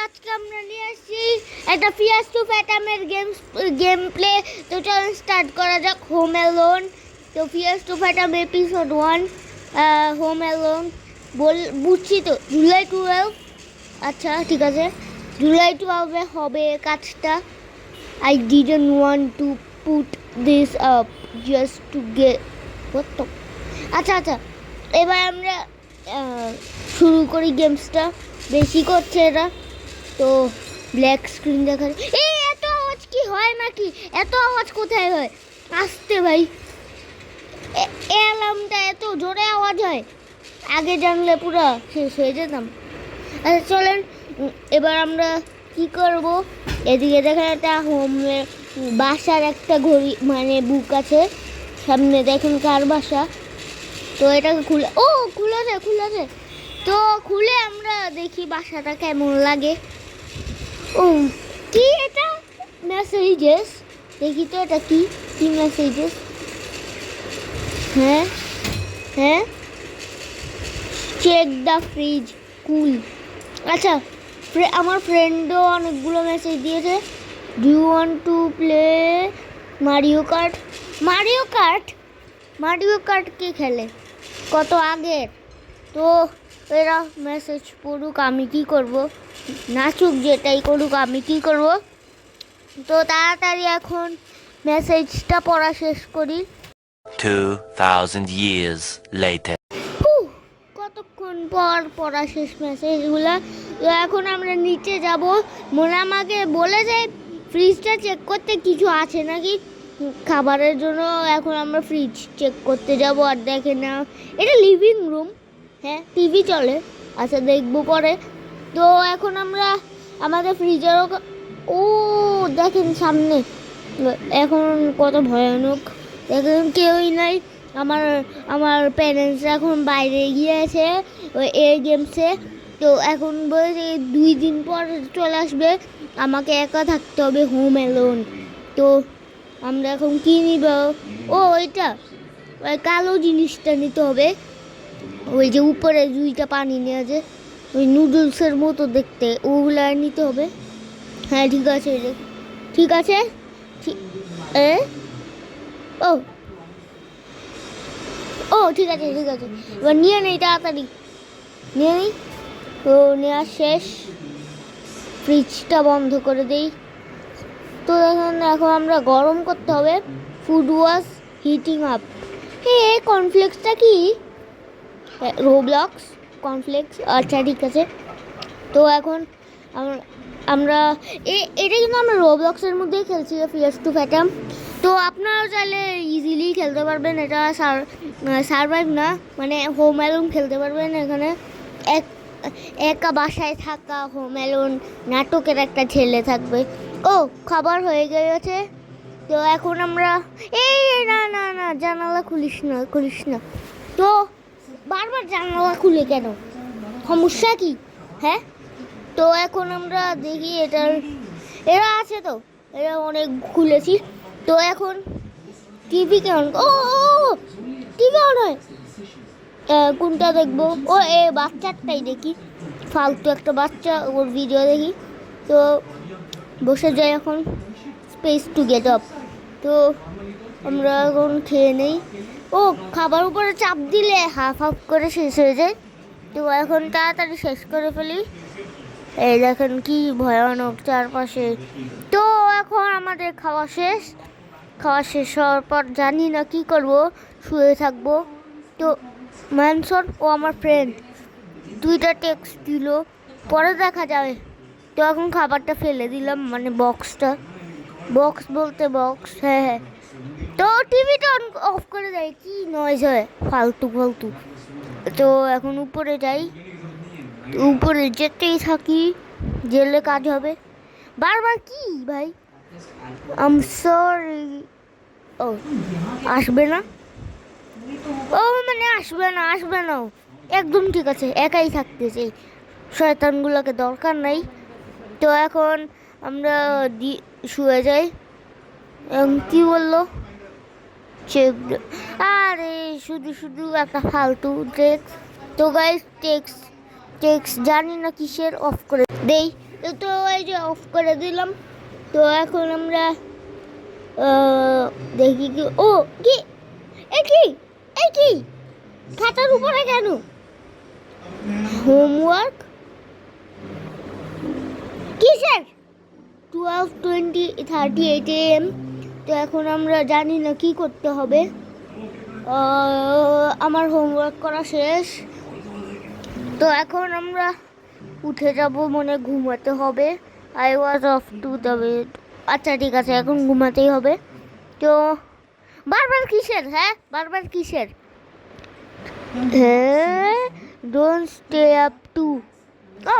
আজকে আমরা নিয়ে আসছি একটা ফিয়াস টু ফ্যাটামের গেম প্লে। তো চলো স্টার্ট করা যাক। Home alone. তো ফিয়াস টু ফ্যাটাম এপিসোড 1 হোম অ্যালোন বুঝছি তো জুলাই 12। আচ্ছা ঠিক আছে, জুলাই 12 হবে কাজটা। I didn't want to put this up just to get what the আচ্ছা আচ্ছা, এবার আমরা শুরু করি গেমসটা। বেশি করছে এরা, তো ব্ল্যাক স্ক্রিন দেখা এই এত আওয়াজ কি হয় নাকি? এত আওয়াজ কোথায় হয়? আসতে ভাই, অ্যালার্মটা এত জোরে আওয়াজ হয়, আগে জানলে পুরো শেষ হয়ে যেতাম। আচ্ছা চলেন, এবার আমরা কি করব? এদিকে দেখেন একটা হোমের বাসার একটা ঘড়ি মানে বুক আছে সামনে, দেখুন কার বাসা। তো এটাকে খুলে খুলেছে। তো খুলে আমরা দেখি বাসাটা কেমন লাগে। ও কি এটা? মেসেজেস দেখি তো, এটা কি কি মেসেজেস? হ্যাঁ হ্যাঁ, চেক দ্য ফ্রিজ, কুল। আচ্ছা, আমার ফ্রেন্ডও অনেকগুলো মেসেজ দিয়েছে। Do you want to play Mario Kart? Mario Kart কে খেলে? কত আগের। তো এরা মেসেজ পড়ুক, আমি কি করব? নাচুক, যেটাই করুক আমি কি করব? তো তাড়াতাড়ি এখন মেসেজটা পড়া শেষ করি। 2000 years later. কতক্ষণ পর পড়া শেষ মেসেজগুলো। তো এখন আমরা নিচে যাব। মনে আমাকে বলে যায় ফ্রিজটা চেক করতে কিছু আছে নাকি খাবারের জন্য। এখন আমরা ফ্রিজ চেক করতে যাব। আর দেখে না, এটা লিভিং রুম। হ্যাঁ, টিভি চলে। আচ্ছা দেখবো পরে। তো এখন আমরা আমাদের ফ্রিজেরও ও দেখেন সামনে এখন কত ভয়ানক। দেখেন কেউই নাই। আমার প্যারেন্টসরা এখন বাইরে গিয়েছে এই গেমসে। তো এখন বলছে 2 দিন পর চলে আসবে, আমাকে একা থাকতে হবে হোম অ্যালোন। তো আমরা এখন কী নিব? ও ওইটা ওই কালো জিনিসটা নিতে হবে, ওই যে উপরে 2টা পানি নেওয়া যে ওই নুডলসের মতো দেখতে, ওগুলো নিতে হবে। হ্যাঁ ঠিক আছে, ঠিক আছে ও ও ঠিক আছে এবার নিয়ে নেই, তাড়াতাড়ি নিয়ে নিই। তো নেওয়া শেষ, ফ্রিজটা বন্ধ করে দেই। তো দেখুন এখন আমরা গরম করতে হবে। Food was heating up. এই কর্নফ্লেক্সটা কি? Roblox cornflakes. আচ্ছা ঠিক আছে। তো এখন আমরা এটা কিন্তু আমরা রোবলক্সের মধ্যেই খেলছি, ফিয়াস টু ফ্যাটাম। তো আপনারাও চাইলে ইজিলি খেলতে পারবেন। এটা সারভাইভ না, মানে হোম অ্যালোন খেলতে পারবেন। এখানে একা বাসায় থাকা হোম অ্যালোন নাটকের একটা ছেলে থাকবে। ও খাবার হয়ে গেছে। তো এখন আমরা না জানালা খুলিস না। তো বারবার জানালা খুলে কেন? সমস্যা কি? হ্যাঁ, তো এখন আমরা দেখি এরা আছে, তো এরা অনেক খুলেছি। তো এখন টিভি কেমন? টিভি অন হয়। কোনটা দেখবো? বাচ্চারটাই দেখি, ফালতু একটা বাচ্চা, ওর ভিডিও দেখি। তো বসে যাই এখন, স্পেস টু গেট আপ। তো আমরা এখন খেয়ে নেই। খাবার উপরে চাপ দিলে হাফ করে শেষ হয়ে যায়। তো এখন তাড়াতাড়ি শেষ করে ফেলি। এই দেখেন কি ভয়ানক চারপাশে। তো এখন আমাদের খাওয়া শেষ হওয়ার পর জানি না কি করব, শুয়ে থাকবো। তো ম্যানসন ও আমার ফ্রেন্ড 2টা টেক্সট দিল, পরে দেখা যাবে। তো এখন খাবারটা ফেলে দিলাম, মানে বক্স বলতে বক্স। হ্যাঁ, তো টিভিটা অফ করে দেয়, কি নয়েজ হয় ফালতু। তো এখন উপরে যাই, উপরে যেতেই থাকি, জেলে কাজ হবে। বারবার কি ভাই? আম সরি। আসবে না। মানে আসবে না। একদম ঠিক আছে, একাই থাকতে চাই, শয়তানগুলোকে দরকার নাই। তো এখন আমরা শুয়ে যাই। কি বললো? আরে শুধু একটা ফালতু টেক্সট। তো গাইস টেক্সট জানি না কিসের, অফ করে দেই। তো এই যে অফ করে দিলাম। তো এখন আমরা দেখি কি, ও কি, এ কি, এ কি খাতার উপরে কেন হোমওয়ার্ক কিসের 12:38 AM। তো এখন আমরা জানি না কি করতে হবে। আমার হোমওয়ার্ক করা শেষ। তো এখন আমরা উঠে যাব, মনে ঘুমাতে হবে। I was of to the bed. আচ্ছা ঠিক আছে, এখন ঘুমাতেই হবে। তো বারবার কিসের, হ্যাঁ বারবার কিসের, হ্যাঁ ডোন্ট স্টে আপ টু। ও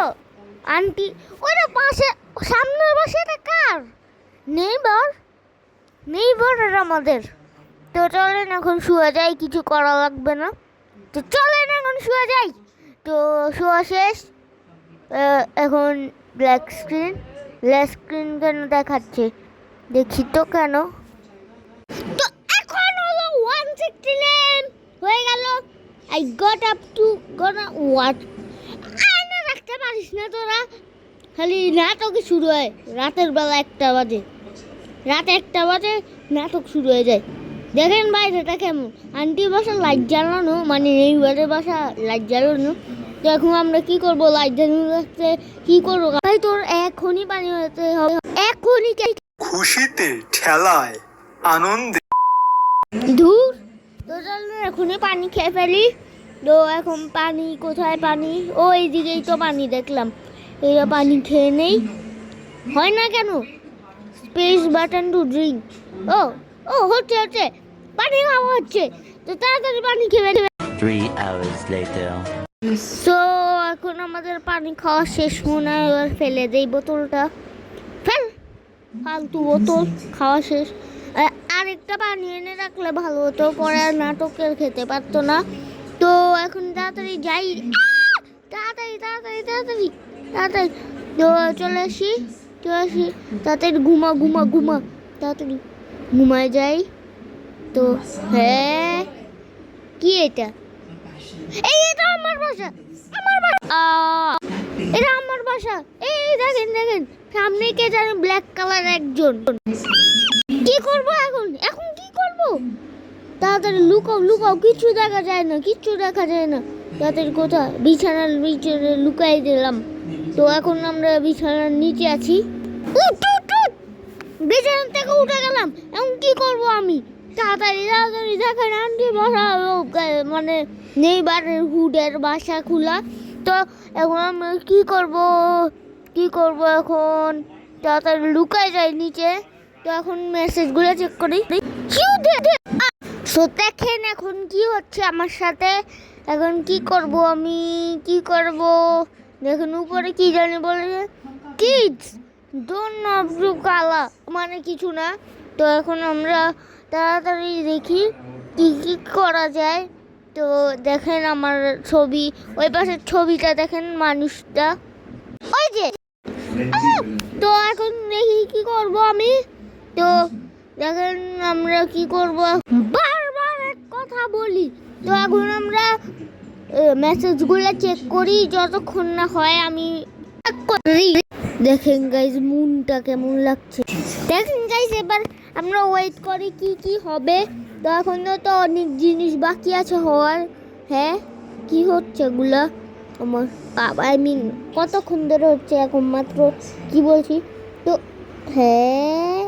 আন্টি, ওরা পাশে সামনের বাসাটা কার? নেইবার আর আমাদের। তো চলেন এখন শুয়ে যাই, কিছু করা লাগবে না। তো চলেন এখন শুয়ে যাই। তো শোয়া শেষ। এখন ব্ল্যাক স্ক্রিন কেন দেখাচ্ছে, দেখি তো কেন। তো এখন হলো 1:16 হয়ে গেল। I got up to what. আয়না রাখতে পারিস না তোরা, খালি নাটকই শুরু হয় রাতের বেলা 1টা বাজে। রাত 1টা বাজে নাটক শুরু হয়ে যায়। দেখেন বাইরেটা কেমন, আন্টির বাসা লাইট জ্বালানো, মানে নেইবারের বাসা লাইট জ্বালানো। তো এখন আমরা কি করবো, লাইট জ্বালানো রাখতে কি করবো ভাই? তোর এখনই পানি হতে হবে, এখনই। খুশিতে ঠেলায় আনন্দে ধুর, তো চল এখনই পানি খেয়ে ফেলি। তো এখন পানি কোথায়, পানি ও এইদিকেই তো পানি দেখলাম। এরা পানি খেয়ে নেই, হয় না কেন? Space button to drink. ও ও হচ্ছে পানি খাওয়া হচ্ছে। তো তাড়াতাড়ি পানি খেয়ে ফেলি। 3 hours later. সো এখন আমাদের পানি খাওয়া শেষ মনে হয়, এবার ফেলে দেই বোতলটা। ফেল, ফালতু বোতল খাওয়া শেষ। আরেকটা পানি এনে রাখলে ভালো হতো, পরে আর নাটকের খেতে পারতো না। তো এখন তাড়াতাড়ি যাই, তাড়াতাড়ি তাড়াতাড়ি তাড়াতাড়ি তাড়াতাড়ি। তো চলে আসি তাড়াতাড়ি, ঘুমা তাড়াতাড়ি ঘুমায় যাই। তো হ্যাঁ, কি এটা? এটা আমার বাসা, এটা আমার বাসা। এই দেখেন সামনে কে জানে ব্ল্যাক কালার একজন। কি করব এখন কি করব? তাড়াতাড়ি লুকাও, কিচ্ছু দেখা যায় না। তাড়াতাড়ি কোথায়? বিছানার নিচে লুকাই দিলাম। তো এখন আমরা বিছানার নিচে আছি। উঠ, বিছানা থেকে উঠে গেলাম। এখন কি করব আমি? তাড়াতাড়ি দেখেন আন্টি বাসা, মানে নেইবারের হুডের বাসা খোলা। তো এখন আমরা কি করব এখন? তাড়াতাড়ি লুকায় যাই নিচে। তো এখন মেসেজগুলো চেক করি। দেখেন এখন কি হচ্ছে আমার সাথে। এখন কি করব আমি, দেখেন উপরে কি জানি বলে, কিডস ডোন্ট নট ডু কালা, মানে কিছু না। তো এখন আমরা তাড়াতাড়ি দেখি কি করা যায়। তো দেখেন আমার ছবি, ওই পাশের ছবিটা দেখেন, মানুষটা ওই যে। তো এখন দেখি কি করব আমি। তো দেখেন আমরা কি করব, বারবার এক কথা বলি। তো এখন আমরা মেসেজগুলো চেক করি, যতক্ষণ না হয় আমি দেখেন গাইজ মুনটা কেমন লাগছে। দেখেন গাইজ এবার আমরা ওয়েট করি কি হবে। তো এখন তো অনেক জিনিস বাকি আছে হওয়ার। হ্যাঁ, কি হচ্ছে এগুলা আমার, আই মিন কতক্ষণ ধরে হচ্ছে এখন মাত্র, কি বলছি। তো হ্যাঁ,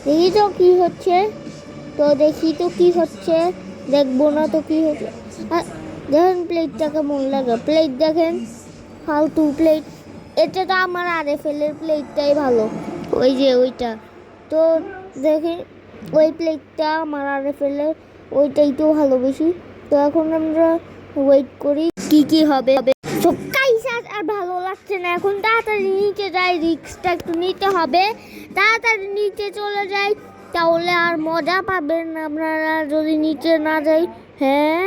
দেখি তো কি হচ্ছে। তো দেখি তো কি হচ্ছে, দেখবো না তো কি হচ্ছে। দেখেন প্লেটটা কেমন লাগে, প্লেট দেখেন, ফালতু প্লেট। এটা তো আমার আরএফএলের প্লেটটাই ভালো, ওই যে ওইটা। তো দেখেন ওই প্লেটটা আমার আরএফএলের, ওইটাই তো ভালোবেসি। তো এখন আমরা ওয়েট করি কি হবে। আর ভালো লাগছে না, এখন তাড়াতাড়ি নিচে যাই, রিস্কটা একটু নিতে হবে। তাড়াতাড়ি নিচে চলে যাই, তাহলে আর মজা পাবেন আপনারা যদি নিচে না যাই। হ্যাঁ,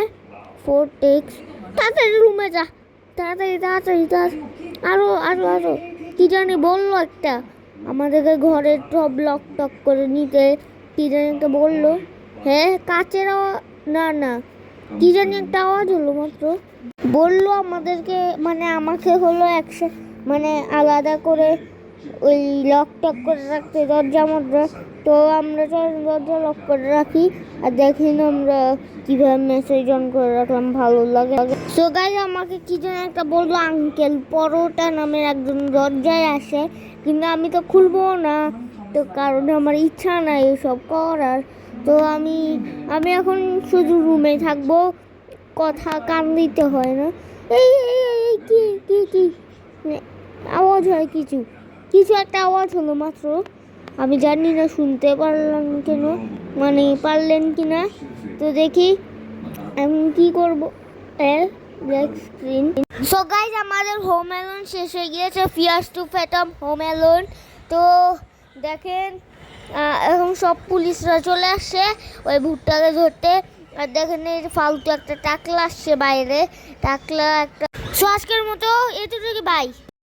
4 তাড়াতাড়ি রুমে যা, তাড়াতাড়ি আরো কি জানি বললো একটা, আমাদেরকে ঘরের সব লক টক করে নিতে কি জানি একটা বললো। হ্যাঁ, কাচের না কি জানি একটা আওয়াজ হলো মাত্র, বললো আমাদেরকে, মানে আমাকে হলো মানে আলাদা করে ওই লক টক করে রাখতে দরজা মধ্যে। তো আমরা দরজা লক করে রাখি আর দেখেন আমরা কীভাবে মেসেজ অন করে রাখলাম, ভালো লাগে। সো গাইজ আমাকে কি যেন একটা বললো, আঙ্কেল পরোটা নামের একজন দরজায় আসে, কিন্তু আমি তো খুলবো না, তো কারণ আমার ইচ্ছা নাই এসব করার। তো আমি এখন শুধু রুমে থাকবো, কথা কান দিতে হয় না। এই এই এই এই, কি কি কি আওয়াজ হয়, কিছু একটা আওয়াজ হলো মাত্র, আমি জানি না শুনতে পারলাম কেন, মানে পারলেন কি না। তো দেখি এখন কি করবো। Black screen. সো গাইজ আমাদের হোম অ্যালোন শেষ হয়ে গিয়েছে, ফিয়ার্স টু ফ্যাটম হোম অ্যালোন। তো দেখেন এখন সব পুলিশরা চলে আসছে ওই ভুট্টাকে ধরতে। আর দেখেন এই ফালতু একটা টাকলা আসছে বাইরে, টাকলা একটা। সো আজকের মতো এতটুকু, বাই।